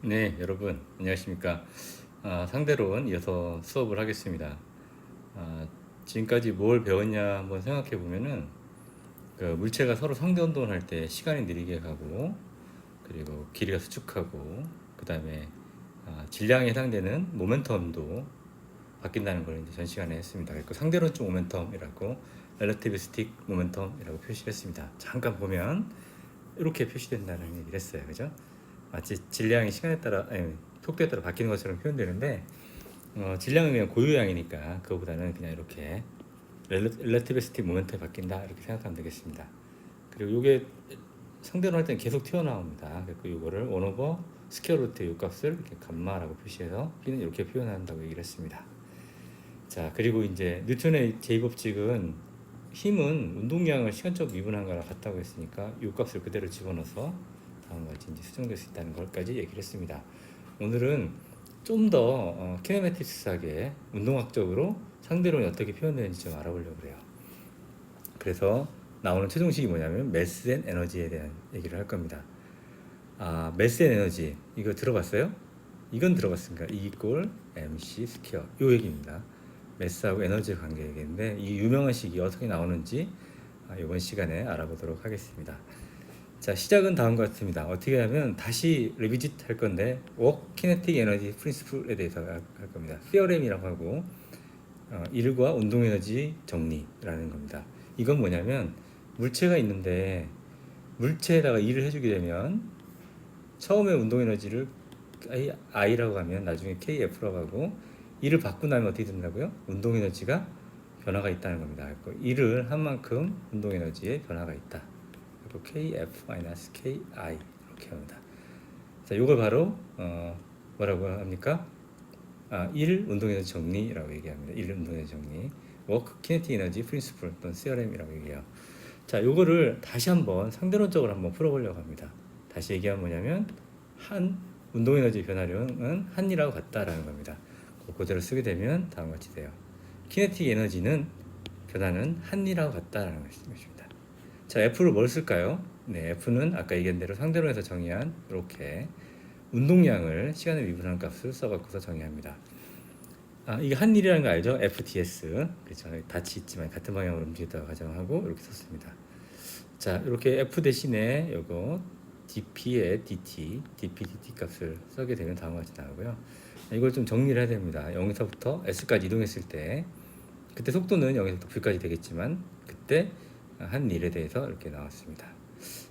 네, 여러분 안녕하십니까? 상대론 이어서 수업을 하겠습니다. 아, 지금까지 뭘 배웠냐 한번 생각해 보면은 그 물체가 서로 상대 운동을 할 때 시간이 느리게 가고 그리고 길이가 수축하고 그 다음에 질량에 해당되는 모멘텀도 바뀐다는 걸 이제 전 시간에 했습니다. 그리고 상대론적 모멘텀이라고 relativistic 모멘텀이라고 표시를 했습니다. 잠깐 보면 이렇게 표시된다는 얘기를 했어요. 그죠? 마치 질량이 시간에 따라 속도에 따라 바뀌는 것처럼 표현되는데 질량은 그냥 고유량이니까 그거보다는 그냥 이렇게 relativistic 모멘텀이 바뀐다 이렇게 생각하면 되겠습니다. 그리고 이게 상대로 할 때는 계속 튀어나옵니다. 그리고 이거를 1 over 스퀘어 루트 이 값을 이렇게 감마라고 표시해서 B는 이렇게 표현한다고 얘기를 했습니다. 자, 그리고 이제 뉴턴의 제2법칙은 힘은 운동량을 시간적 미분한 거랑 같다고 했으니까 이 값을 그대로 집어넣어서 다음과 같이 이제 수정될 수 있다는 것까지 얘기를 했습니다. 오늘은 좀 더 키네매틱스하게 운동학적으로 상대론이 어떻게 표현되는지 좀 알아보려고 그래요. 그래서 나오는 최종식이 뭐냐면 매스 앤 에너지에 대한 얘기를 할 겁니다. 매스 앤 에너지 이거 들어봤어요? 이건 들어봤습니까? E 이꼴 mc 스퀘어 요 얘기입니다. 매스하고 에너지의 관계 얘기인데 이 유명한 식이 어떻게 나오는지 이번 시간에 알아보도록 하겠습니다. 자, 시작은 다음과 같습니다. 어떻게 하면 다시 리비짓 할 건데 워크 키네틱 에너지 프린시플에 대해서 할 겁니다. 티어렘이라고 하고 일과 운동 에너지 정리라는 겁니다. 이건 뭐냐면 물체가 있는데 물체에다가 일을 해주게 되면 처음에 운동 에너지를 I라고 하면 나중에 KF라고 하고 일을 받고 나면 어떻게 된다고요? 운동 에너지가 변화가 있다는 겁니다. 일을 한 만큼 운동 에너지에 변화가 있다. KF-KI 이렇게 합니다. 자, 이걸 바로 뭐라고 합니까? 1 운동에너지 정리라고 얘기합니다. 1 운동에너지 정리. 워크 키네틱 에너지 프린시플 또는 CRM이라고 얘기해요. 자, 요거를 다시 한번 상대론적으로 한번 풀어보려고 합니다. 다시 얘기하면 뭐냐면 한 운동에너지 변화량은 한이라고 같다라는 겁니다. 그대로 쓰게 되면 다음과 같이 돼요. 키네틱 에너지는 변화는 한이라고 같다라는 것입니다. 자, F를 뭘 쓸까요? 네, F는 아까 얘기한 대로 상대론에서 정의한 이렇게 운동량을 시간에 미분하는 값을 써갖고서 정의합니다. 이게 한 일이라는 거 알죠? FDS. 그렇죠. 같이 있지만 같은 방향으로 움직였다고 가정하고 이렇게 썼습니다. 자, 이렇게 F 대신에 요거 dp의 dt, dp, dt 값을 쓰게 되면 다음과 같이 나오고요. 이걸 좀 정리를 해야 됩니다. 0에서부터 s까지 이동했을 때 그때 속도는 0에서부터 v까지 되겠지만 그때 한 일에 대해서 이렇게 나왔습니다.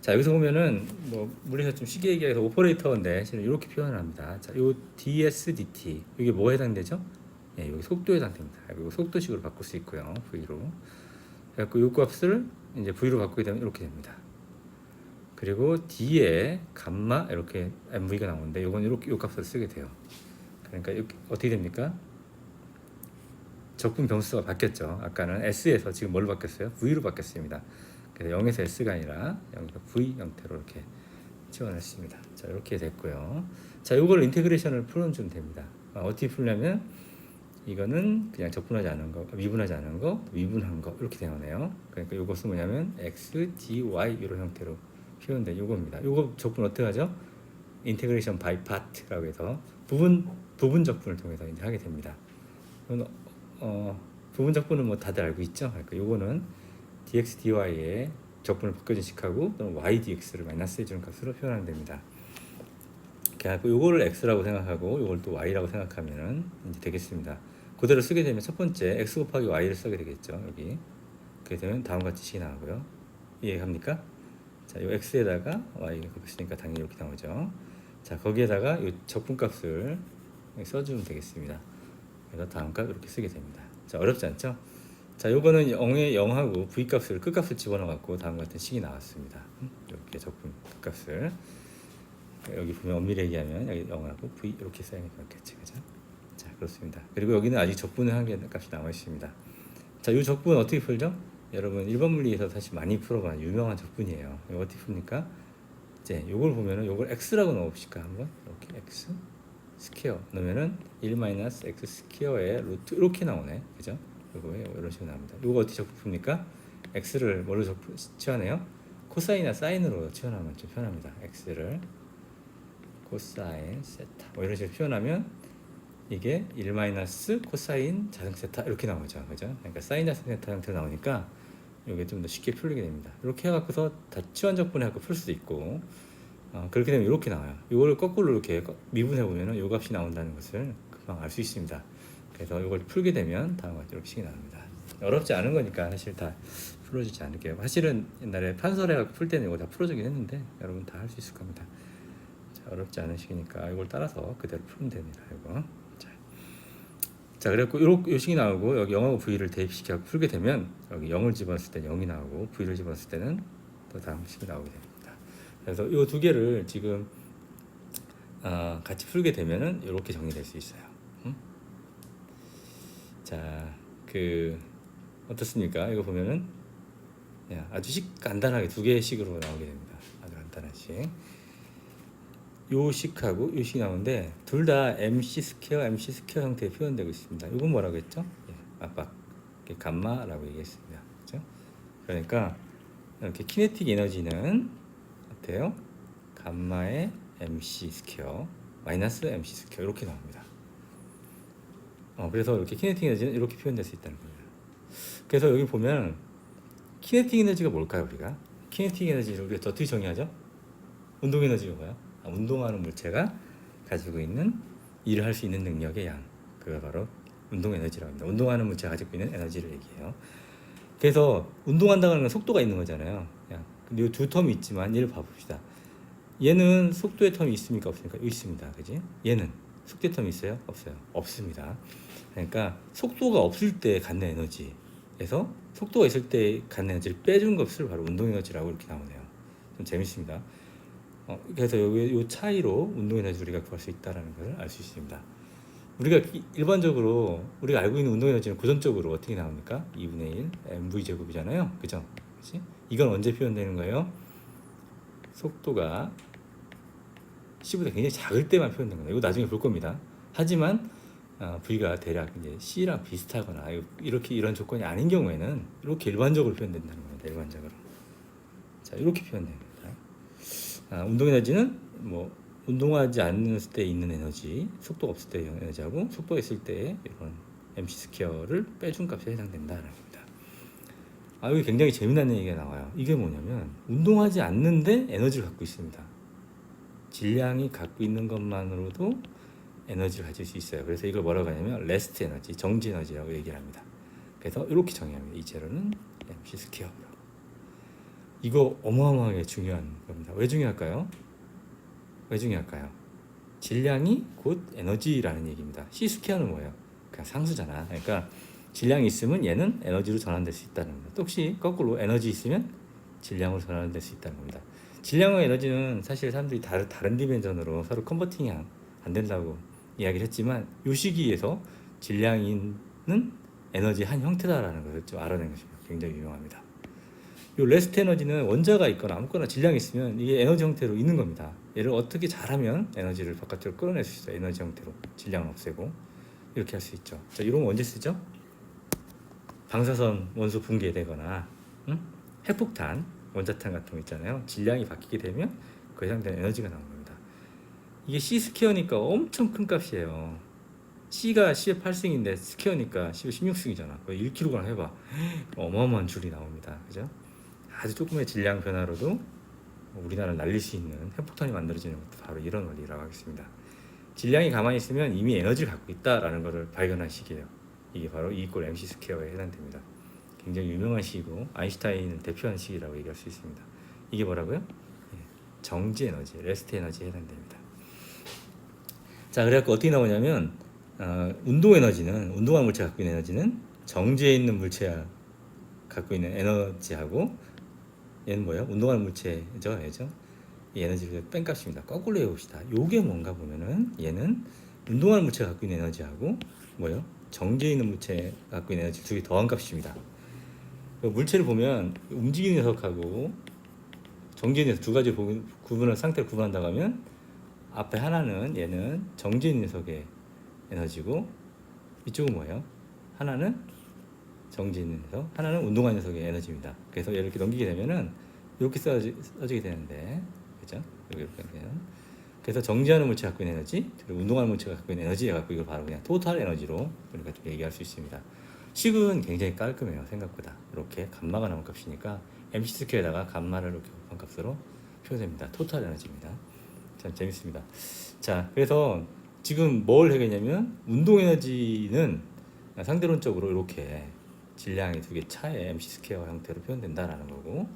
자, 여기서 보면은 뭐 물리에서 좀 쉽게 얘기해서 오퍼레이터인데 실은 이렇게 표현을 합니다. 자, 요 ds dt 이게 뭐에 해당되죠? 예, 여기 속도에 해당됩니다. 그리고 속도식으로 바꿀 수 있고요. v로. 그래갖고 요 값을 이제 v로 바꾸게 되면 이렇게 됩니다. 그리고 d에 감마 이렇게 mv가 나오는데 요건 이렇게 요 값을 쓰게 돼요. 그러니까 이렇게 어떻게 됩니까? 적분 변수가 바뀌었죠. 아까는 S에서 지금 뭘로 바뀌었어요? V로 바뀌었습니다. 그래서 0에서 S가 아니라 0에서 V 형태로 이렇게 지원했습니다. 자, 이렇게 됐고요. 자, 요걸 인테그레이션을 풀어주면 됩니다. 어떻게 풀냐면 이거는 그냥 적분하지 않은 거, 미분하지 않은 거, 미분한 거 이렇게 되네요. 그러니까 이것은 뭐냐면 x, dy 이런 형태로 표현된 요겁니다. 요거 적분 어떻게 하죠? 인테그레이션 바이 파트라고 해서 부분 적분을 통해서 이제 하게 됩니다. 부분 적분은 뭐 다들 알고 있죠? 그러니까 요거는 dx, dy의 적분을 바꿔준 식하고 또는 y dx를 마이너스 해주는 값으로 표현하면 됩니다. 그래서 요거를 x라고 생각하고 요걸 또 y라고 생각하면은 이제 되겠습니다. 그대로 쓰게 되면 첫 번째 x 곱하기 y를 쓰게 되겠죠. 여기 그렇게 되면 다음과 같이 식이 나오고요. 이해갑니까? 자, 요 x에다가 y가 곱했으니까 당연히 이렇게 나오죠. 자, 거기에다가 요 적분값을 써주면 되겠습니다. 그래서 다음 값 이렇게 쓰게 됩니다. 자, 어렵지 않죠? 자, 요거는 0에 0하고 v 값을 끝값을 집어넣어 갖고 다음 같은 식이 나왔습니다. 이렇게 적분 끝값을 여기 보면 엄밀히 얘기하면 여기 0하고 v 이렇게 써야 되겠지, 그죠? 자, 그렇습니다. 그리고 여기는 아직 적분의 한계 값이 나와 있습니다. 자, 이 적분 어떻게 풀죠? 여러분 1번 물리에서 사실 많이 풀어본 유명한 적분이에요. 이거 어떻게 풉니까? 이제 요걸 보면은 요걸 x라고 넣어봅시까 한번. 이렇게 x 스퀘어 넣으면은 1-x 스퀘어의 루트 이렇게 나오네, 그죠? 요거 이런 식으로 나옵니다. 요거 어떻게 적분합니까? x를 뭘로 치환해요? 코사인이나 사인으로 치환하면 좀 편합니다. x를 코사인 세타 뭐 이런 식으로 표현하면 이게 1 마이너스 코사인 자승 세타 이렇게 나오죠. 그죠? 그러니까 사인 자승 세타 형태로 나오니까 이게 좀 더 쉽게 풀리게 됩니다. 이렇게 해갖고서 다치환적분해 갖고 풀 수도 있고 그렇게 되면 이렇게 나와요. 이걸 거꾸로 이렇게 미분해 보면은 이 값이 나온다는 것을 금방 알 수 있습니다. 그래서 이걸 풀게 되면 다음과 같이 이렇게 식이 나옵니다. 어렵지 않은 거니까 사실 다 풀어지지 않을게요. 사실은 옛날에 판설해 갖고 풀 때는 이거 다 풀어주긴 했는데 여러분 다 할 수 있을 겁니다. 자, 어렵지 않은 식이니까 이걸 따라서 그대로 풀면 됩니다. 이거. 자, 그래갖고 요 식이 나오고 여기 0하고 v를 대입시켜 풀게 되면 여기 0을 집어넣을 때 0이 나오고 v를 집어넣을 때는 또 다음 식이 나오게 됩니다. 그래서 이 두 개를 지금 같이 풀게 되면은 이렇게 정리될 수 있어요. 자, 어떻습니까? 이거 보면은 아주 간단하게 두 개의 식으로 나오게 됩니다. 아주 간단한 식. 요 식하고 요 식이 나오는데 둘 다 MC 스퀘어 형태에 표현되고 있습니다. 이건 뭐라고 했죠? 압박 감마라고 얘기했습니다. 그렇죠? 그러니까 이렇게 키네틱 에너지는 어때요? 감마의 MC 스퀘어 마이너스 MC 스퀘어 이렇게 나옵니다. 그래서 이렇게 키네틱 에너지는 이렇게 표현될 수 있다는 겁니다. 그래서 여기 보면 키네틱 에너지가 뭘까요? 우리가 키네틱 에너지를 우리가 어떻게 정의하죠? 운동 에너지가 뭐야? 운동하는 물체가 가지고 있는 일을 할 수 있는 능력의 양, 그가 바로 운동 에너지라고 합니다. 운동하는 물체가 가지고 있는 에너지를 얘기해요. 그래서 운동한다는 건 속도가 있는 거잖아요. 근데 이 두 텀이 있지만 얘를 봐봅시다. 얘는 속도의 텀이 있습니까? 없습니까? 있습니다. 그지? 얘는 속도의 텀이 있어요? 없어요? 없습니다. 그러니까 속도가 없을 때 갖는 에너지에서 속도가 있을 때 갖는 에너지를 빼준 것을 바로 운동 에너지라고 이렇게 나오네요. 좀 재밌습니다. 그래서 요 차이로 운동 에너지를 우리가 구할 수 있다는 것을 알 수 있습니다. 우리가 일반적으로 우리가 알고 있는 운동 에너지는 고전적으로 어떻게 나옵니까? 2분의 1 mv 제곱이잖아요. 그죠? 그치? 이건 언제 표현되는 거예요? 속도가 c보다 굉장히 작을 때만 표현되는 거예요. 이거 나중에 볼 겁니다. 하지만 v가 대략 이제 c랑 비슷하거나 이렇게 이런 조건이 아닌 경우에는 이렇게 일반적으로 표현된다는 겁니다. 일반적으로. 자, 이렇게 표현됩니다. 운동 에너지는 뭐 운동하지 않을 때 있는 에너지, 속도가 없을 때 에너지하고 속도가 있을 때 이런 MC 스퀘어를 빼준 값에 해당된다는 겁니다. 여기 굉장히 재미난 얘기가 나와요. 이게 뭐냐면 운동하지 않는데 에너지를 갖고 있습니다. 질량이 갖고 있는 것만으로도 에너지를 가질 수 있어요. 그래서 이걸 뭐라고 하냐면 레스트 에너지, 정지 에너지라고 얘기를 합니다. 그래서 이렇게 정의합니다. 이 재료는 MC 스퀘어라고. 이거 어마어마하게 중요한 겁니다. 왜 중요할까요? 왜 중요할까요? 질량이 곧 에너지라는 얘기입니다. C 스퀘어는 뭐예요? 그냥 상수잖아. 그러니까 질량이 있으면 얘는 에너지로 전환될 수 있다는 겁니다. 또 혹시 거꾸로 에너지 있으면 질량으로 전환될 수 있다는 겁니다. 질량과 에너지는 사실 사람들이 다른 디멘전으로 서로 컨버팅이 안 된다고 이야기를 했지만 이 시기에서 질량은 에너지 한 형태다라는 것을 좀 알아낸 것입니다. 굉장히 유용합니다. 이 레스트 에너지는 원자가 있거나 아무거나 질량이 있으면 이게 에너지 형태로 있는 겁니다. 얘를 어떻게 잘하면 에너지를 바깥으로 끌어낼 수 있어요. 에너지 형태로 질량을 없애고 이렇게 할 수 있죠. 자, 이런 거 언제 쓰죠? 방사선 원소 붕괴되거나 핵폭탄, 원자탄 같은 거 있잖아요. 질량이 바뀌게 되면 그에 해당되는 에너지가 나온 겁니다. 이게 C 스퀘어니까 엄청 큰 값이에요. C가 10의 8승인데 스퀘어니까 10의 16승이잖아. 거의 1kg 해봐. 어마어마한 줄이 나옵니다. 그죠? 아주 조금의 질량 변화로도 우리나라를 날릴 수 있는 핵폭탄이 만들어지는 것도 바로 이런 원리라고 하겠습니다. 질량이 가만히 있으면 이미 에너지를 갖고 있다라는 것을 발견한 식이에요. 이게 바로 E = MC 스퀘어에 해당됩니다. 굉장히 유명한 식이고 아인슈타인을 대표하는 식이라고 얘기할 수 있습니다. 이게 뭐라고요? 정지 에너지, 레스트 에너지에 해당됩니다. 자, 그래갖고 어떻게 나오냐면 운동 에너지는 운동하는 물체가 갖고 있는 에너지는 정지에 있는 물체가 갖고 있는 에너지하고 얘는 뭐예요? 운동하는 물체죠, 얘죠. 이 에너지를 뺀 값입니다. 거꾸로 해봅시다. 요게 뭔가 보면은 얘는 운동하는 물체가 갖고 있는 에너지하고 뭐예요? 정지에 있는 물체가 갖고 있는 에너지 두 개 더한 값입니다. 물체를 보면 움직이는 녀석하고 정지에 있는 녀석 두 가지 구분을 상태를 구분한다고 하면 앞에 하나는 얘는 정지에 있는 녀석의 에너지고 이쪽은 뭐예요? 하나는 정지에 있는 녀석, 하나는 운동하는 녀석의 에너지입니다. 그래서 얘를 이렇게 넘기게 되면은 이렇게 써지게 되는데, 그죠? 이렇게 되면 그래서 정지하는 물체가 갖고 있는 에너지, 그리고 운동하는 물체가 갖고 있는 에너지 해갖고 이걸 바로 그냥 토탈 에너지로 우리가 좀 얘기할 수 있습니다. 식은 굉장히 깔끔해요. 생각보다. 이렇게 감마가 나온 값이니까 MC 스퀘어에다가 감마를 이렇게 곱한 값으로 표현됩니다. 토탈 에너지입니다. 참 재밌습니다. 자, 그래서 지금 뭘 해겠냐면 운동 에너지는 상대론적으로 이렇게 질량이 두 개 차의 MC 스퀘어 형태로 표현된다라는 거고,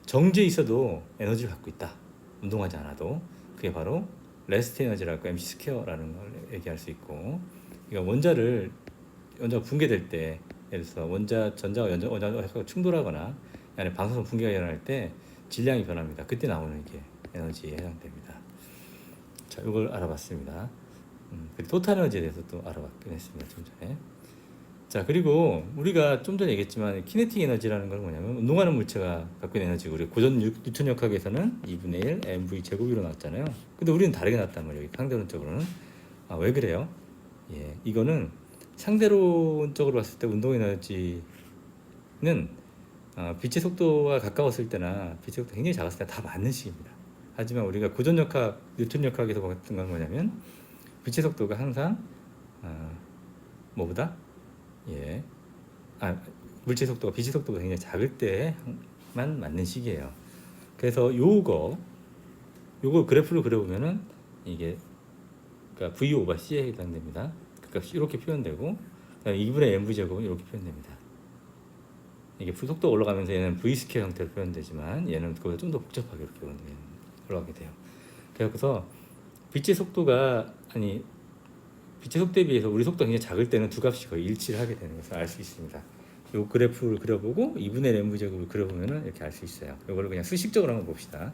정지에 있어도 에너지를 갖고 있다. 운동하지 않아도. 그게 바로 레스트 에너지라고 MC 스퀘어라는 걸 얘기할 수 있고, 그러니까 원자가 붕괴될 때, 예를 들어서 전자가 원자가 충돌하거나 아니 방사선 붕괴가 일어날 때 질량이 변합니다. 그때 나오는 게 에너지에 해당됩니다. 자, 이걸 알아봤습니다. 그리고 토탈 에너지에 대해서 또 알아봤긴 했습니다. 좀 전에. 자, 그리고 우리가 좀 전에 얘기했지만 키네틱 에너지라는 건 뭐냐면 운동하는 물체가 갖고 있는 에너지고, 우리 고전 뉴턴 역학에서는 2분의 1 mv 제곱으로 나왔잖아요. 근데 우리는 다르게 나왔단 말이에요. 상대론적으로는. 왜 그래요? 예, 이거는 상대론적으로 봤을 때 운동 에너지는 빛의 속도와 가까웠을 때나 빛의 속도가 굉장히 작았을 때 다 맞는 식입니다. 하지만 우리가 고전 역학, 뉴턴 역학에서 봤던 건 뭐냐면 빛의 속도가 항상 뭐보다 예, 물질 속도가 빛의 속도가 굉장히 작을 때만 맞는 식이에요. 그래서 요거 그래프로 그려보면은 이게 그러니까 V 오버 C에 해당됩니다. 그 값이 이렇게 표현되고, 2분의 mv 제곱은 이렇게 표현됩니다. 이게 속도가 올라가면서 얘는 V 스퀘어 형태로 표현되지만 얘는 그보다 좀 더 복잡하게 이렇게 올라가게 돼요. 그래서 빛의 속도에 비해서 우리 속도가 굉장히 작을 때는 두 값이 거의 일치를 하게 되는 것을 알 수 있습니다. 이 그래프를 그려보고 2분의 mv 제곱을 그려보면은 이렇게 알 수 있어요. 이거를 그냥 수식적으로 한번 봅시다.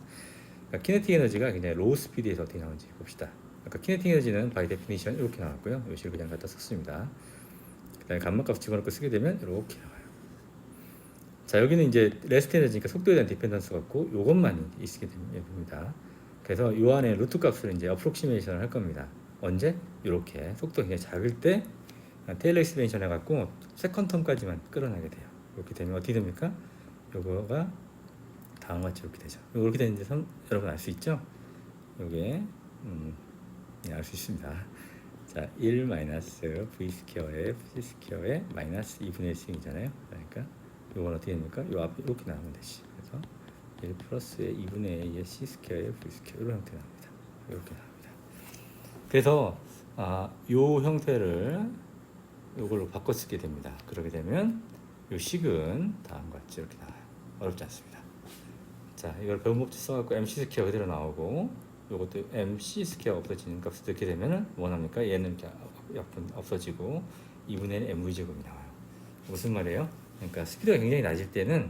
그러니까 키네틱 에너지가 굉장히 로우 스피드에서 어떻게 나오는지 봅시다. 아까 키네틱 에너지는 바이 데피니션 이렇게 나왔고요. 요식을 그냥 갖다 썼습니다. 그다음에 감마값 집어넣고 쓰게 되면 이렇게 나와요. 자, 여기는 이제 레스트 에너지니까 속도에 대한 디펜던스 같고 요것만 있게 됩니다. 그래서 요 안에 루트 값을 이제 어프록시메이션을 할 겁니다. 언제? 이렇게 속도가 굉장히 작을 때 테일러 익스펜션 해갖고 세컨 텀까지만 끌어나게 돼요. 이렇게 되면 어떻게 됩니까? 요거가 다음과 같이 이렇게 되죠. 이렇게 되는지 여러분 알 수 있죠? 요게 알 수 있습니다. 자, 1 마이너스 v 스퀘어에 c 스퀘어에 마이너스 2분의 1승이잖아요. 그러니까 요건 어떻게 됩니까? 요 앞에 이렇게 나오면 되지. 그래서 1 플러스의 2분의 a의 c 스퀘어에 v 스퀘어 이런 형태 나옵니다. 이렇게 나옵니다. 그래서 요 형태를 요걸로 바꿔 쓰게 됩니다. 그렇게 되면 요 식은 다음과 같이 이렇게 나와요. 어렵지 않습니다. 자, 이걸 배운 법칙 써갖고 MC 스퀘어 그대로 나오고, 요것도 MC 스퀘어 없어지는 값을 넣게 되면은 원합니까? 얘는 이렇게 약분 없어지고 2분의 1 mv 제곱이 나와요. 무슨 말이에요? 그러니까 스피드가 굉장히 낮을 때는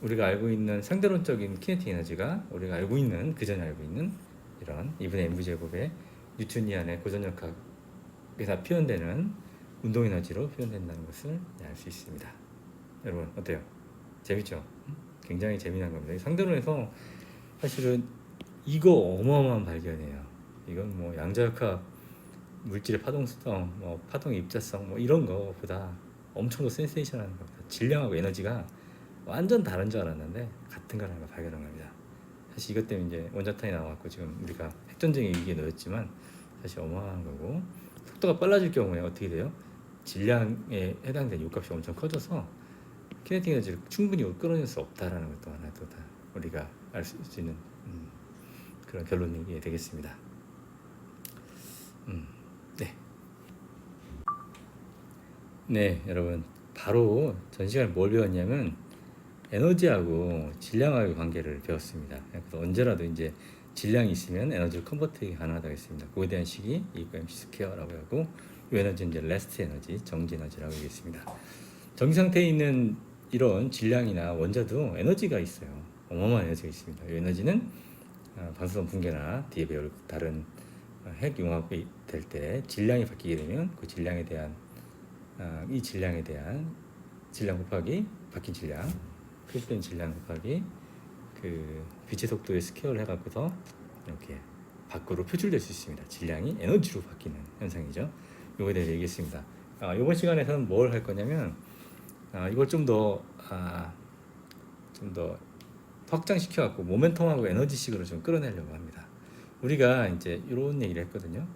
우리가 알고 있는 상대론적인 키네틱 에너지가 우리가 알고 있는 그전에 알고 있는 이런 2분의 mv 제곱의 뉴턴이안의 고전 역학에서 표현되는 운동 에너지로 표현된다는 것을 알 수 있습니다. 여러분 어때요? 재밌죠? 굉장히 재미난 겁니다. 상대론에서 사실은 이거 어마어마한 발견이에요. 이건 뭐 양자역학 물질의 파동성, 뭐 파동의 입자성 뭐 이런 거보다 엄청 더 센세이션한 겁니다. 질량하고 에너지가 완전 다른 줄 알았는데 같은 걸 하나 발견한 겁니다. 사실 이것 때문에 이제 원자탄이 나왔고 지금 우리가 핵전쟁의 위기에 놓였지만 사실 어마어마한 거고, 속도가 빨라질 경우에 어떻게 돼요? 질량에 해당되는 요값이 엄청 커져서 키네틱 에너지를 충분히 끌어낼 수 없다라는 것도 하나 또 다 우리가 알 수 있는 그런 결론이 되겠습니다. 네. 네, 여러분 바로 전 시간에 뭘 배웠냐면 에너지하고 질량하고의 관계를 배웠습니다. 그래서 언제라도 이제 질량이 있으면 에너지를 컨버트가 가능하다고 했습니다. 그거에 대한 식이 이거 MC 스퀘어라고 하고, 이 에너지는 이제 레스트 에너지, 정지 에너지라고 하겠습니다. 정지 상태에 있는 이런 질량이나 원자도 에너지가 있어요. 어마어마한 에너지가 있습니다. 이 에너지는 방사선 붕괴나 뒤에 배울 다른 핵 융합이 될 때 질량이 바뀌게 되면 그 질량에 대한 이 질량에 대한 질량 곱하기 바뀐 질량, 표시된 질량 곱하기 그 빛의 속도의 스퀘어를 해갖고서 이렇게 밖으로 표출될 수 있습니다. 질량이 에너지로 바뀌는 현상이죠. 이거에 대해서 얘기했습니다. 이번 시간에서는 뭘 할 거냐면 이걸 좀 더 확장시켜갖고 모멘텀하고 에너지식으로 좀 끌어내려고 합니다. 우리가 이제 이런 얘기를 했거든요.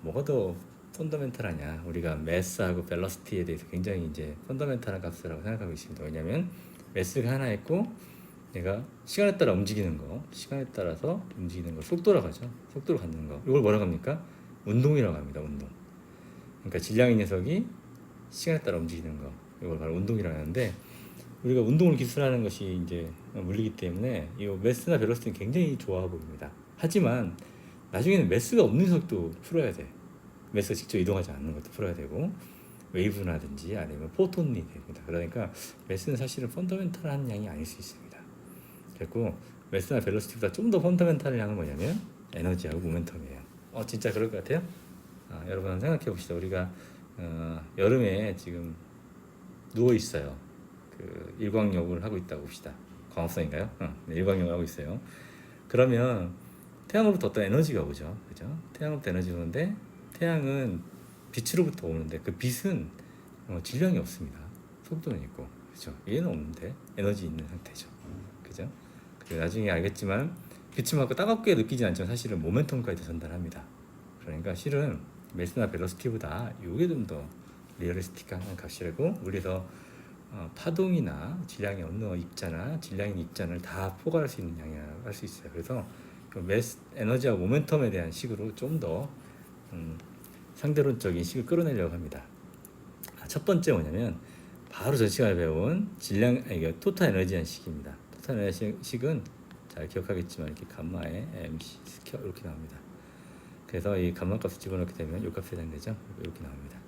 뭐가 더 펀더멘탈하냐? 우리가 매스하고 벨러시티에 대해서 굉장히 이제 펀더멘탈한 값이라고 생각하고 있습니다. 왜냐하면 매스가 하나 있고 얘가 시간에 따라 움직이는 거, 시간에 따라서 움직이는 거, 속도라고 하죠. 속도로 갖는 거. 이걸 뭐라고 합니까? 운동이라고 합니다. 운동. 그러니까 질량의 녀석이 시간에 따라 움직이는 거, 이걸 바로 운동이라고 하는데, 우리가 운동을 기술하는 것이 이제 물리기 때문에 이 매스나 벨로시티는 굉장히 좋아 보입니다. 하지만 나중에는 매스가 없는 녀석도 풀어야 돼. 매스가 직접 이동하지 않는 것도 풀어야 되고, 웨이브라든지 아니면 포톤이 됩니다. 그러니까 매스는 사실은 펀더멘탈한 양이 아닐 수 있습니다. 그리고 매스나 벨로시티보다 좀 더 펀더멘탈한 양은 뭐냐면 에너지하고 모멘텀이에요. 진짜 그럴 것 같아요? 여러분 생각해 봅시다. 우리가 여름에 지금 누워 있어요. 그 일광욕을 하고 있다고 봅시다. 광합성인가요? 네, 일광욕을 하고 있어요. 그러면 태양으로부터 어떤 에너지가 오죠, 그죠? 태양으로부터 에너지가 오는데 태양은 빛으로부터 오는데 그 빛은 질량이 없습니다. 속도는 있고, 그죠? 얘는 없는데 에너지 있는 상태죠, 그죠? 그리고 나중에 알겠지만 빛을 맞고 따갑게 느끼지 않지만 사실은 모멘텀까지 전달합니다. 그러니까 실은 매스나 벨로시티보다 이게 좀 더 리얼리스틱한 값이라고, 우리서 파동이나 질량이 없는 입자나 질량인 입자를 다 포괄할 수 있는 양이라고 할 수 있어요. 그래서 그 매스 에너지와 모멘텀에 대한 식으로 좀 더 상대론적인 식을 끌어내려고 합니다. 첫 번째 뭐냐면 바로 전 시간에 배운 이게 토탈 에너지한 식입니다. 토탈 에너지 식은 잘 기억하겠지만 이렇게 감마에 MC 스퀘어 이렇게 나옵니다. 그래서 이 감마 값을 집어넣게 되면 이 값이 해당되죠. 이렇게 나옵니다.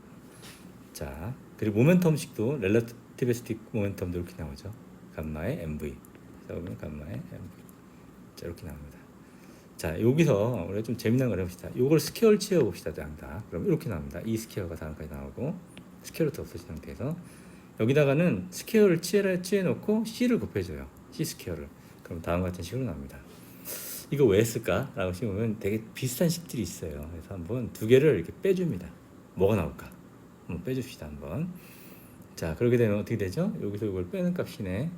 자, 그리고 모멘텀식도 렐러티비스틱 모멘텀도 이렇게 나오죠. 감마의 MV. 그래서 보면 감마의 MV. 자, 이렇게 나옵니다. 자, 여기서 우리가 좀 재미난 걸 해봅시다. 요걸 스퀘어를 채워봅시다. 다. 그럼 이렇게 나옵니다. 이 스퀘어가 다음까지 나오고, 스퀘어로 더 없어진 상태에서 여기다가는 스퀘어를 취해놓고 C를 곱해줘요. C 스퀘어를. 그럼 다음과 같은 식으로 나옵니다. 이거 왜 했을까? 라고 보면 되게 비슷한 식들이 있어요. 그래서 한번 두 개를 이렇게 빼줍니다. 뭐가 나올까? 한번 빼줍시다. 한번. 자, 그렇게 되면 어떻게 되죠? 여기서 이걸 빼는 값이네.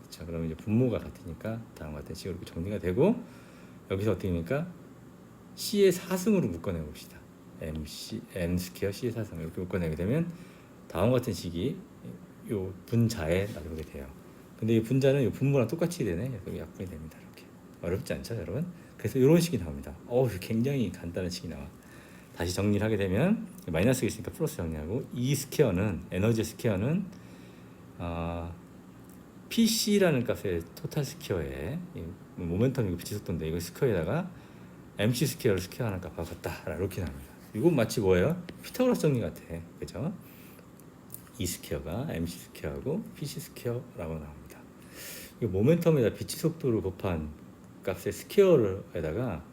자, 그러면 이제 분모가 같으니까 다음과 같은 식으로 정리가 되고, 여기서 어떻게 됩니까? C의 4승으로 묶어내 봅시다. M 스퀘어 C의 4승 이렇게 묶어내게 되면 다음과 같은 식이 요 분자에 나오게 돼요. 근데 이 분자는 이 분모랑 똑같이 되네. 그래서 약분이 됩니다. 이렇게. 어렵지 않죠, 여러분? 그래서 이런 식이 나옵니다. 굉장히 간단한 식이 나와. 다시 정리를 하게 되면 마이너스가 있으니까 플러스 정리하고, 이 스퀘어는 에너지 스퀘어는 PC라는 값의 토탈 스퀘어에 모멘텀이고 빛의 속도인데 이거 스퀘어에다가 MC 스퀘어를 스퀘어하는 값과 같다. 이렇게 나옵니다. 이건 마치 뭐예요? 피타고라스 정리 같아. 그죠? 이 스퀘어가 MC 스퀘어하고 PC 스퀘어라고 나옵니다. 이 모멘텀에다 빛의 속도를 곱한 값의 스퀘어에다가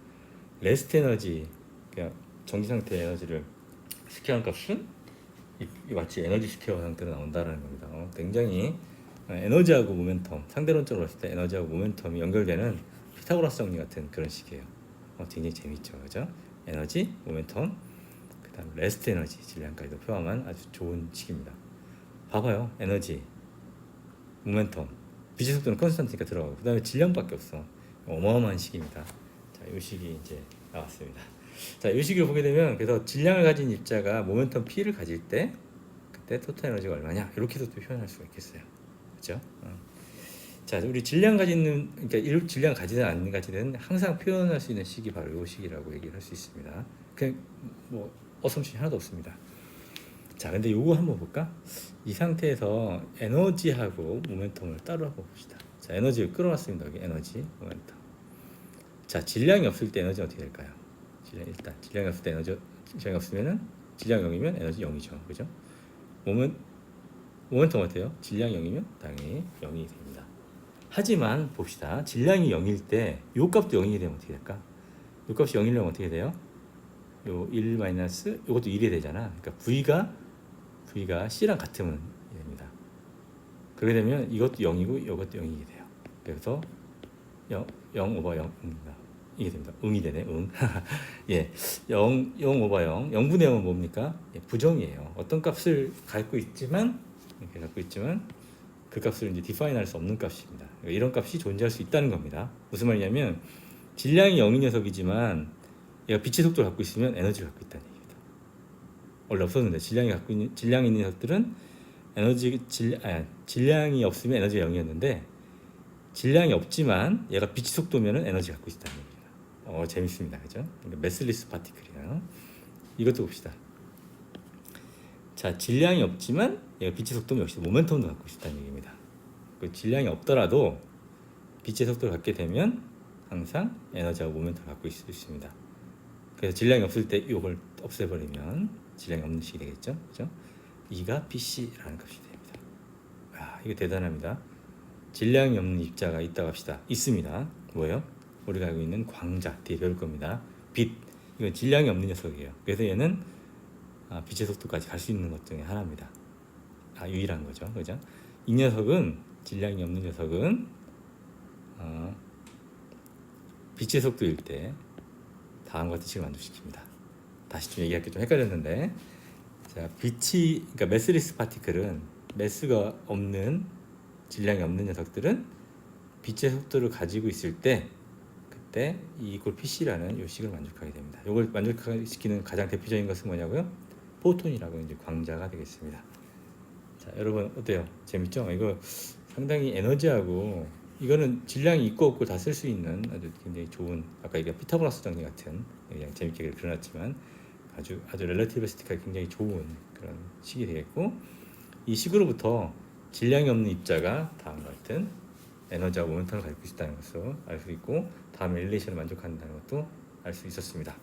레스트 에너지, 그냥 정지 상태 에너지를 스퀘어한 값은 마치 에너지 스퀘어 상태로 나온다는 겁니다. 굉장히 에너지하고 모멘텀, 상대론적으로 봤을 때 에너지하고 모멘텀이 연결되는 피타고라스 정리 같은 그런 식이에요. 굉장히 재밌죠, 그죠? 에너지, 모멘텀, 그다음 레스트 에너지, 질량까지도 포함한 아주 좋은 식입니다. 봐봐요, 에너지, 모멘텀, 빛의 속도는 컨스턴트니까 들어가고, 그다음에 질량밖에 없어. 어마어마한 식입니다. 자, 이 식이 이제 나왔습니다. 자, 이 식을 보게 되면 그래서 질량을 가진 입자가 모멘텀 P를 가질 때 그때 토탈 에너지가 얼마냐 이렇게도 또 표현할 수가 있겠어요. 그렇죠? 자, 우리 질량 가지는, 그러니까 질량 가지든 안 가지든 항상 표현할 수 있는 식이 바로 이 식이라고 얘기를 할 수 있습니다. 그냥 뭐 어썸션이 하나도 없습니다. 자, 근데 요거 한번 볼까? 이 상태에서 에너지하고 모멘텀을 따로 한번 봅시다. 자, 에너지를 끌어놨습니다. 여기 에너지, 모멘텀. 자, 질량이 없을 때 에너지는 어떻게 될까요? 일단 질량이 없을 때 질량이 없으면은 질량 0이면 에너지 0이죠. 그죠? 모멘텀 어때요? 질량이 0이면 당연히 0이 됩니다. 하지만 봅시다. 질량이 0일 때 요 값도 0이 되면 어떻게 될까? 요 값이 0이려면 어떻게 돼요? 요 1 마이너스 요것도 1이 되잖아. 그러니까 V가 C랑 같으면 됩니다. 그렇게 되면 이것도 0이고 이것도 0이 돼요. 그래서 0 오버 0입니다. 이게 됩니다. 응이 되네. 응. 예. 0 오버 0. 0분의 0은 뭡니까? 예, 부정이에요. 어떤 값을 갖고 있지만 그 값을 이제 디파인할 수 없는 값입니다. 이런 값이 존재할 수 있다는 겁니다. 무슨 말이냐면 질량이 0인 녀석이지만 얘가 빛의 속도를 갖고 있으면 에너지를 갖고 있다는 얘기입니다. 원래 없었는데 질량이 있는 녀석들은 질량이 없으면 에너지가 0이었는데 질량이 없지만 얘가 빛의 속도면은 에너지 갖고 있다는 얘기입니다. 재밌습니다, 그죠? 메슬리스 파티클이에요. 이것도 봅시다. 자, 질량이 없지만 얘가 빛의 속도면 역시 모멘텀도 갖고 있다는 얘기입니다. 그 질량이 없더라도 빛의 속도를 갖게 되면 항상 에너지하고 모멘텀을 갖고 있을 수 있습니다. 그래서 질량이 없을 때 이걸 없애버리면 질량이 없는 식이 되겠죠, 그죠? E가 PC라는 값이 됩니다. 이거 대단합니다. 질량이 없는 입자가 있다고 합시다. 있습니다. 뭐예요? 우리가 알고 있는 광자 뒤에 배울 겁니다. 빛, 이건 질량이 없는 녀석이에요. 그래서 얘는 빛의 속도까지 갈 수 있는 것 중에 하나입니다. 유일한 거죠, 그죠? 이 녀석은 질량이 없는 녀석은 빛의 속도일 때 다음과 같은 식을 만족시킵니다. 다시 좀 얘기할 게 좀 헷갈렸는데, 자, 그러니까 메스리스 파티클은 매스가 없는 질량이 없는 녀석들은 빛의 속도를 가지고 있을 때 그때 E 이퀄 PC라는 요식을 만족하게 됩니다. 이걸 만족시키는 가장 대표적인 것은 뭐냐고요? 포톤이라고 이제 광자가 되겠습니다. 자, 여러분 어때요? 재밌죠? 이거 상당히 에너지하고 이거는 질량이 있고 없고 다 쓸 수 있는 아주 굉장히 좋은, 아까 얘기한 피타고라스 정리 같은, 그냥 재밌게 그려놨지만 아주 렐러티비스틱하게 굉장히 좋은 그런 식이 되겠고, 이 식으로부터 질량이 없는 입자가 다음과 같은 에너지와 모멘텀을 가지고 있다는 것을 알 수 있고, 다음 릴레이션을 만족한다는 것도 알 수 있었습니다.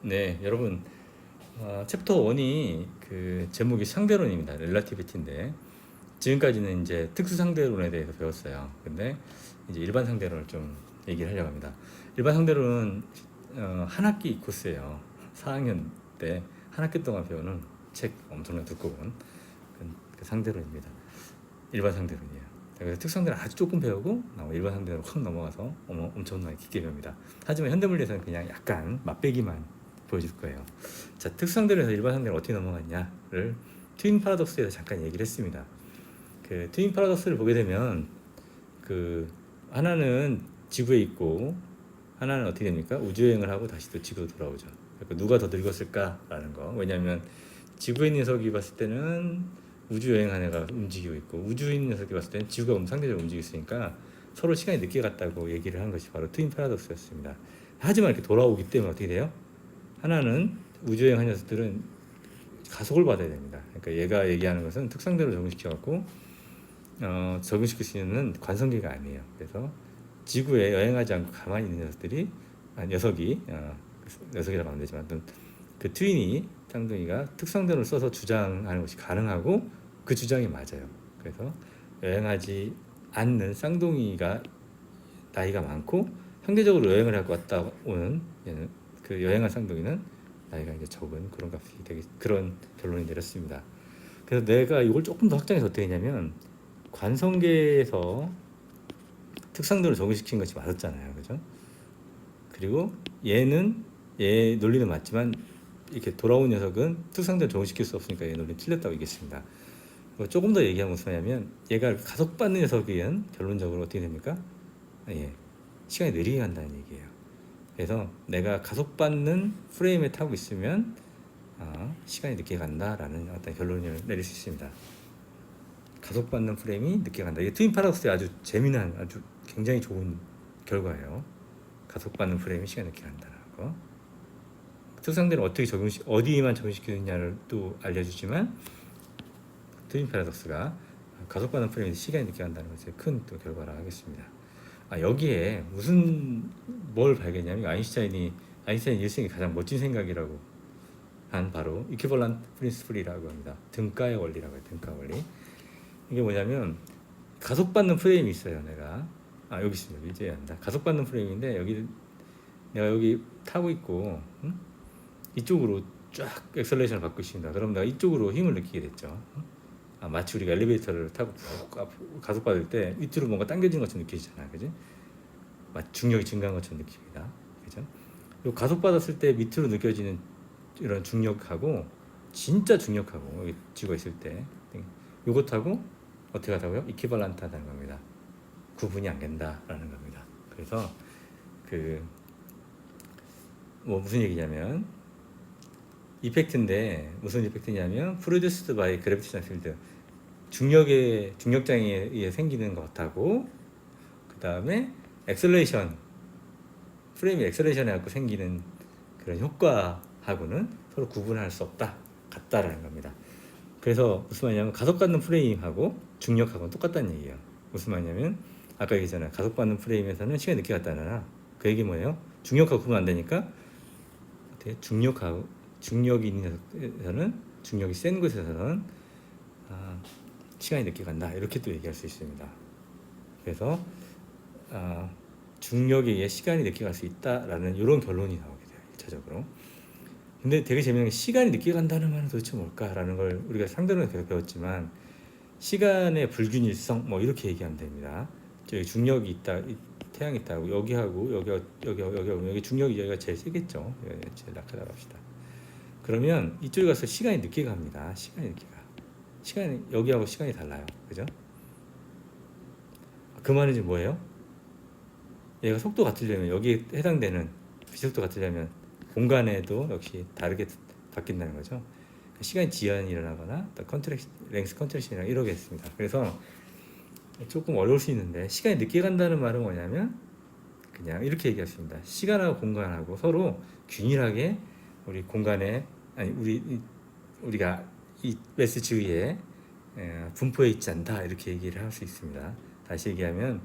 네, 여러분, 챕터 1이 그 제목이 상대론입니다. 렐러티비티인데 지금까지는 이제 특수 상대론에 대해서 배웠어요. 근데 이제 일반 상대론을 좀 얘기를 하려고 합니다. 일반 상대론은 한 학기 코스예요. 4학년 때 한 학기 동안 배우는 책 엄청나게 두꺼운 그 상대론입니다. 일반 상대론이에요. 그래서 특수상대론 아주 조금 배우고 일반 상대론 확 넘어가서 엄청나게 깊게 배웁니다. 하지만 현대물리에서는 그냥 약간 맛배기만 보여줄 거예요. 자, 특수상대론에서 일반 상대론 어떻게 넘어갔냐를 트윈 파라독스에서 잠깐 얘기를 했습니다. 그 트윈 파라독스를 보게 되면 그 하나는 지구에 있고 하나는 어떻게 됩니까? 우주여행을 하고 다시 또 지구로 돌아오죠. 그러니까 누가 더 늙었을까라는 거. 왜냐하면 지구에 있는 녀석이 봤을 때는 우주여행하는 애가 움직이고 있고, 우주에 있는 녀석이 봤을 때는 지구가 상대적으로 움직이고 있으니까 서로 시간이 늦게 갔다고 얘기를 한 것이 바로 트윈 파라독스였습니다. 하지만 이렇게 돌아오기 때문에 어떻게 돼요? 하나는 우주여행한 녀석들은 가속을 받아야 됩니다. 그러니까 얘가 얘기하는 것은 특성대로 적응시켜갖고 적응시킬 수 있는 관성기가 아니에요. 그래서 지구에 여행하지 않고 가만히 있는 녀석이라고 하면 되지만 그 트윈이 쌍둥이가 특성대로를 써서 주장하는 것이 가능하고 그 주장이 맞아요. 그래서 여행하지 않는 쌍둥이가 나이가 많고 상대적으로 여행을 하고 왔다 오는 얘는 그 여행한 쌍둥이는 나이가 이제 적은 그런 값이 그런 결론이 내렸습니다. 그래서 내가 이걸 조금 더 확장해서 어떻게 했냐면 관성계에서 특성대로 적응시킨 것이 맞았잖아요, 그죠? 그리고 얘 논리는 맞지만 이렇게 돌아온 녀석은 특성대로 적응시킬 수 없으니까 얘 논리는 틀렸다고 얘기했습니다. 조금 더 얘기하면 무슨 말이냐면 얘가 가속받는 녀석이면 결론적으로 어떻게 됩니까? 시간이 느리게 간다는 얘기예요. 그래서 내가 가속받는 프레임에 타고 있으면 시간이 늦게 간다라는 어떤 결론을 내릴 수 있습니다. 가속받는 프레임이 늦게 간다. 이게 트윈 파라독스의 아주 재미난, 아주 굉장히 좋은 결과예요. 가속받는 프레임이 시간이 늦게 간다는 거. 특성들은 어디에만 적용시키느냐를 또 알려주지만 트윈 파라독스가 가속받는 프레임이 시간이 늦게 간다는 것에 큰 또 결과를 하겠습니다. 여기에 뭘 발견했냐면 아인슈타인이 일생에 가장 멋진 생각이라고 한 바로 이퀴벌런트 프린시플이라고 합니다. 등가의 원리라고 해요. 등가 원리. 이게 뭐냐면 가속받는 프레임이 있어요. 내가 여기 있습니다. 이제 한다. 가속받는 프레임인데 내가 여기 타고 있고 이쪽으로 쫙 엑셀레이션을 받고 있습니다. 그럼 내가 이쪽으로 힘을 느끼게 됐죠. 마치 우리가 엘리베이터를 타고 푹 가속받을 때 밑으로 뭔가 당겨진 것처럼 느껴지잖아요, 그지? 마치 중력이 증가한 것처럼 느낍니다, 그죠? 요 가속받았을 때 밑으로 느껴지는 이런 중력하고 진짜 중력하고 여기 쥐고 있을 때 요것하고 어떻게 하다고요? 이퀴벌런트하다는 겁니다. 구분이 안 된다라는 겁니다. 그래서 뭐 무슨 얘기냐면 이펙트인데 무슨 이펙트냐면 produced by gravitational field, 중력장에 의해 생기는 것하고 그 다음에 엑셀레이션, 프레임이 엑셀레이션에 갖고 생기는 그런 효과하고는 서로 구분할 수 없다, 같다라는 겁니다. 그래서 무슨 말이냐면 가속받는 프레임하고 중력하고는 똑같다는 얘기예요. 무슨 말이냐면 아까 얘기했잖아요. 가속받는 프레임에서는 시간이 늦게 갔다잖아. 그 얘기 뭐예요? 중력하고 구분 안 되니까 어떻게 중력이 있는 곳에서는, 중력이 센 곳에서는 시간이 늦게 간다, 이렇게 또 얘기할 수 있습니다. 그래서 중력에 의해 시간이 늦게 갈 수 있다라는 이런 결론이 나오게 돼요, 1차적으로. 근데 되게 재미있는 게 시간이 늦게 간다는 말은 도대체 뭘까라는 걸 우리가 상대론에서 계속 배웠지만, 시간의 불균일성 뭐 이렇게 얘기하면 됩니다. 저기 중력이 있다, 태양이 있다고 여기하고 여기 중력이 여기가 제일 세겠죠. 제일 약하다고 합시다. 그러면 이쪽에 가서 시간이 늦게 갑니다. 시간이 늦게 가. 시간이 여기하고 시간이 달라요. 그죠? 그 말은 지금 뭐예요? 얘가 속도 같으려면, 여기에 해당되는 비속도 같으려면 공간에도 역시 다르게 바뀐다는 거죠. 시간 지연이 일어나거나 랭스 컨트랙션이랑 이러겠습니다. 그래서 조금 어려울 수 있는데, 시간이 늦게 간다는 말은 뭐냐면 그냥 이렇게 얘기했습니다. 시간하고 공간하고 서로 균일하게 우리 공간에, 아니 우리가 이 메스 주위에 분포해 있지 않다, 이렇게 얘기를 할 수 있습니다. 다시 얘기하면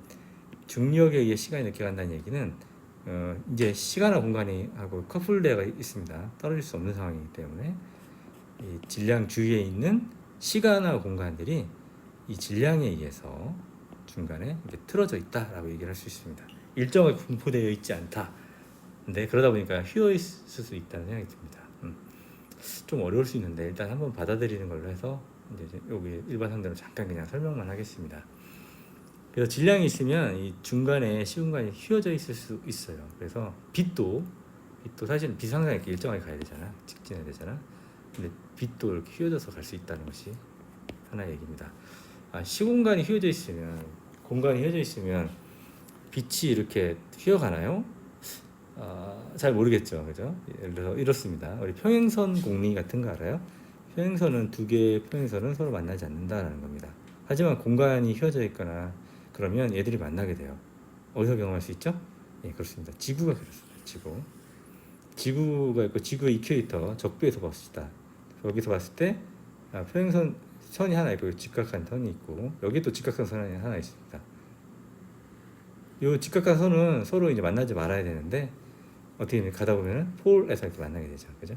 중력에 의해 시간이 늦게 간다는 얘기는 이제 시간과 공간이 하고 커플되어 있습니다. 떨어질 수 없는 상황이기 때문에 이 질량 주위에 있는 시간과 공간들이 이 질량에 의해서 중간에 이렇게 틀어져 있다라고 얘기를 할 수 있습니다. 일정하게 분포되어 있지 않다. 근데 그러다 보니까 휘어 있을 수 있다는 생각이 듭니다. 좀 어려울 수 있는데 일단 한번 받아들이는 걸로 해서 이제 여기 일반 상대로 잠깐 그냥 설명만 하겠습니다. 그래서 질량이 있으면 이 중간에 시공간이 휘어져 있을 수 있어요. 그래서 빛도 사실은 빛 항상 이렇게 일정하게 가야 되잖아, 직진해야 되잖아. 근데 빛도 이렇게 휘어져서 갈 수 있다는 것이 하나의 얘기입니다. 시공간이 휘어져 있으면, 공간이 휘어져 있으면 빛이 이렇게 휘어가나요? 잘 모르겠죠, 그죠? 예를 들어서 이렇습니다. 우리 평행선 공리 같은 거 알아요? 평행선은 두 개의 평행선은 서로 만나지 않는다라는 겁니다. 하지만 공간이 휘어져 있거나 그러면 얘들이 만나게 돼요. 어디서 경험할 수 있죠? 예, 그렇습니다. 지구가 그렇습니다. 지구가 있고, 지구의 이퀘이터 적도에서 봅시다. 여기서 봤을 때 평행선 선이 하나 있고 직각한 선이 있고, 여기 또 직각한 선이 하나 있습니다. 이 직각한 선은 서로 이제 만나지 말아야 되는데 어떻게 가다 보면 폴에서 이렇게 만나게 되죠, 그죠?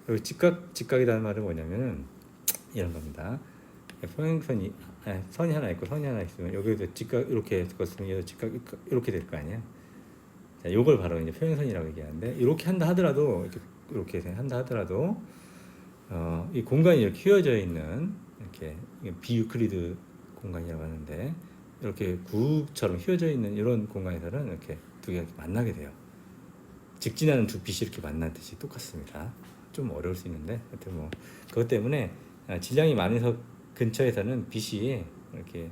여기 직각이라는 말은 뭐냐면은 이런 겁니다. 평행선이 선이 하나 있고 선이 하나 있으면 여기도 직각 이렇게 걷으면 얘도 직각 이렇게 될 거 아니야. 자, 이걸 바로 이제 평행선이라고 얘기하는데, 이렇게 한다 하더라도 한다 하더라도 이 공간이 이렇게 휘어져 있는, 이렇게 비유클리드 공간이라고 하는데, 이렇게 구처럼 휘어져 있는 이런 공간에서는 이렇게 두 개가 만나게 돼요. 직진하는 두 빛이 이렇게 만나듯이 똑같습니다. 좀 어려울 수 있는데 하여튼 뭐 그것 때문에 질량이 많은 근처에서는 빛이 이렇게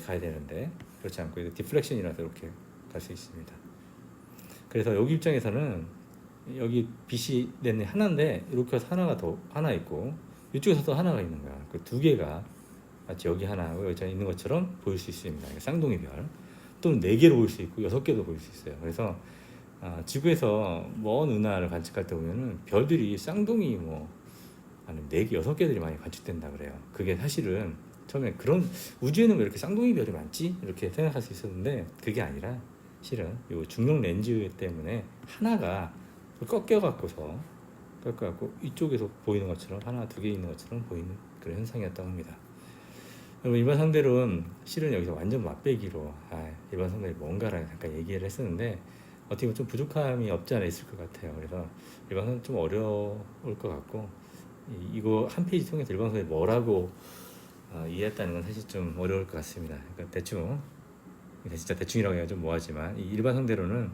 가야 되는데 그렇지 않고 디플렉션이라서 이렇게 갈 수 있습니다. 그래서 여기 입장에서는 여기 빛이 하나인데 이렇게 해서 하나 있고 이쪽에서도 하나가 있는 거야. 그 두 개가 마치 여기 하나 여기 있는 것처럼 보일 수 있습니다. 쌍둥이 별. 또는 4개로 보일 수 있고 6개도 보일 수 있어요. 그래서 지구에서 먼 은하를 관측할 때 보면은 별들이 쌍둥이 한 4개, 6개들이 많이 관측된다 그래요. 그게 사실은 처음에 그런 우주에는 왜 이렇게 쌍둥이 별이 많지? 이렇게 생각할 수 있었는데 그게 아니라 실은 요 중력 렌즈 때문에 하나가 꺾여갖고 이쪽에서 보이는 것처럼 하나, 2개 있는 것처럼 보이는 그런 현상이었다고 합니다. 여러분, 일반 상대론 실은 여기서 완전 맛배기로 일반 상대론이 뭔가라고 잠깐 얘기를 했었는데 어떻게 보면 좀 부족함이 없지 않아 있을 것 같아요. 그래서 일반 상대론 좀 어려울 것 같고, 이거 한 페이지 통해서 일반 상대론이 뭐라고 이해했다는 건 사실 좀 어려울 것 같습니다. 그러니까 대충, 진짜 대충이라고 해야 좀 뭐하지만, 이 일반 상대론은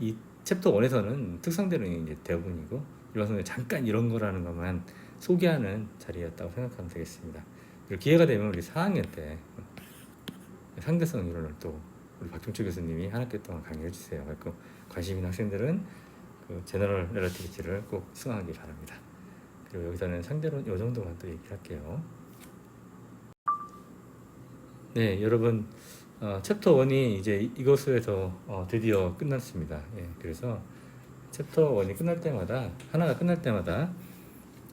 이 챕터 1에서는 특상대론이 이제 대부분이고, 일반 상대론 잠깐 이런 거라는 것만 소개하는 자리였다고 생각하면 되겠습니다. 그리고 기회가 되면 우리 4학년 때 상대성 이론을 또 우리 박종철 교수님이 한 학기 동안 강의해 주세요. 그래서 관심 있는 학생들은 그 제너럴 렐러티비티를 꼭 수강하기 바랍니다. 그리고 여기서는 상대론 이 정도만 또 얘기할게요. 네, 여러분 챕터 1이 이제 이것에서 드디어 끝났습니다. 예, 그래서 챕터 1이 끝날 때마다 하나가 끝날 때마다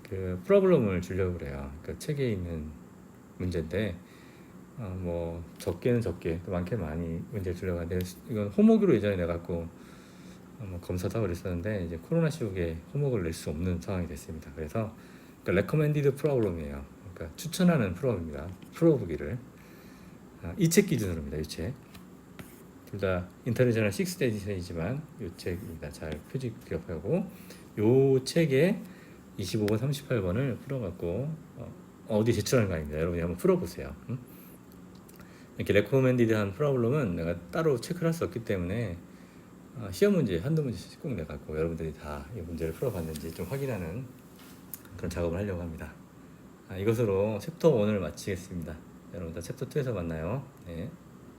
그 프로블럼을 주려고 그래요. 그 책에 있는 문제인데 뭐 적게는 적게 또 많게는 많이 문제를 주려고 하는데 이건 호모기로 예전에 내갖고 뭐 검사도 하고 그랬었는데 이제 코로나 시국에 호목을 낼 수 없는 상황이 됐습니다. 그래서 recommended problem이에요. 그러니까 추천하는 프로입니다. 프로보기를 이 책 기준으로입니다. 이 책. 둘 다 인터내셔널 6th 에디션이지만 이 책입니다. 잘 표지 기억하고 이 책에 25번, 38번을 풀어갖고 어디 제출하는 거 아닙니다. 여러분이 한번 풀어보세요. 이렇게 레코멘디드한 프로블럼은 내가 따로 체크를 할 수 없기 때문에 시험 문제 한두 문제씩 꼭 내갖고 여러분들이 다 이 문제를 풀어봤는지 좀 확인하는 그런 작업을 하려고 합니다. 이것으로 챕터 1을 마치겠습니다. 여러분들 챕터 2에서 만나요. 네.